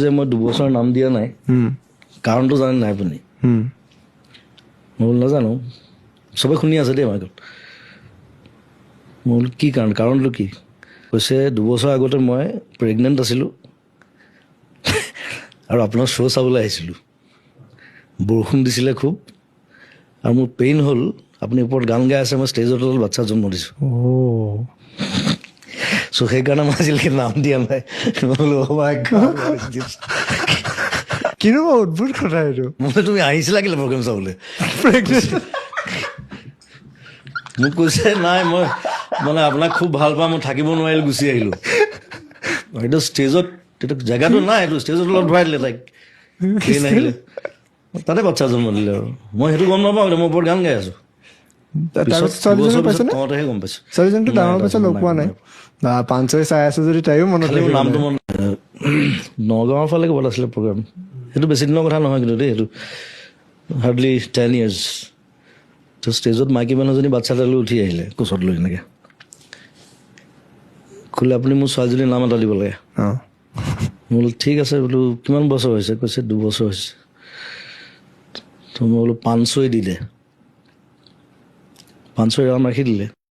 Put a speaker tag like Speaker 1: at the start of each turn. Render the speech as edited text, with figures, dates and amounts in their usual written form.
Speaker 1: যে মই 2 বছৰ নাম দিয়া নাই কাৰণটো জানে নাই আপুনি মই নাজানো চবে শুনি আছে দেই আমাৰ মই কি কাৰণটো কি কৈছে 2 বছৰ আগতে মই প্ৰেগনেণ্ট আছিলোঁ আৰু আপোনাৰ শ্ব' চাবলৈ আহিছিলোঁ বৰষুণ দিছিলে খুব আৰু মোৰ পেইন হ'ল আপুনি ওপৰত গান গাই আছে মই ষ্টেজৰ তলত বাচ্চা জন্ম দিছোঁ চ' সেইকাৰণে মই আজিলৈকে নাম দিয়া নাই
Speaker 2: কিন্তু অদ্ভুত কথা এইটো
Speaker 1: মানে তুমি আহিছিলা কেলৈ প্ৰগ্ৰেম চাবলৈ মোক কৈছে নাই মই মানে আপোনাক খুব ভাল পাওঁ মই থাকিব নোৱাৰিলোঁ গুচি আহিলোঁ এইটো ষ্টেজত এইটো জেগাটো নাই এইটো ষ্টেজৰ তলত ভৰাই দিলে তাইক ট্ৰেইন আহিলে তাতে বাচ্চা জন্ম দিলে আৰু মই সেইটো গম নাপাওঁ মই ওপৰত গান গাই আছোঁ কওঁতেহে গম পাইছোঁ
Speaker 2: ছোৱালীজনীটো ডাঙৰ পাছত লগ পোৱা নাই পাঞ্চই চাই আছে যদি তাইও মনত
Speaker 1: নামটো মন নগাঁৱৰ ফালে ক'ৰবাত আছিলে প্ৰগ্ৰাম সেইটো বেছি দিনৰ কথা নহয় কিন্তু দেই সেইটো হাৰ্ডলি 10 years তো ষ্টেজত মাইকী মানুহজনী বাচ্ছা এটা লৈ উঠি আহিলে কোচত লৈ এনেকৈ ক'লে আপুনি মোৰ ছোৱালীজনীৰ নাম এটা দিব লাগে মই বোলো ঠিক আছে বোলো কিমান বছৰ হৈছে কৈছে 2 বছৰ হৈছে তো মই বোলো 500 দি দে 500 ৰাউণ্ড ৰাখি দিলে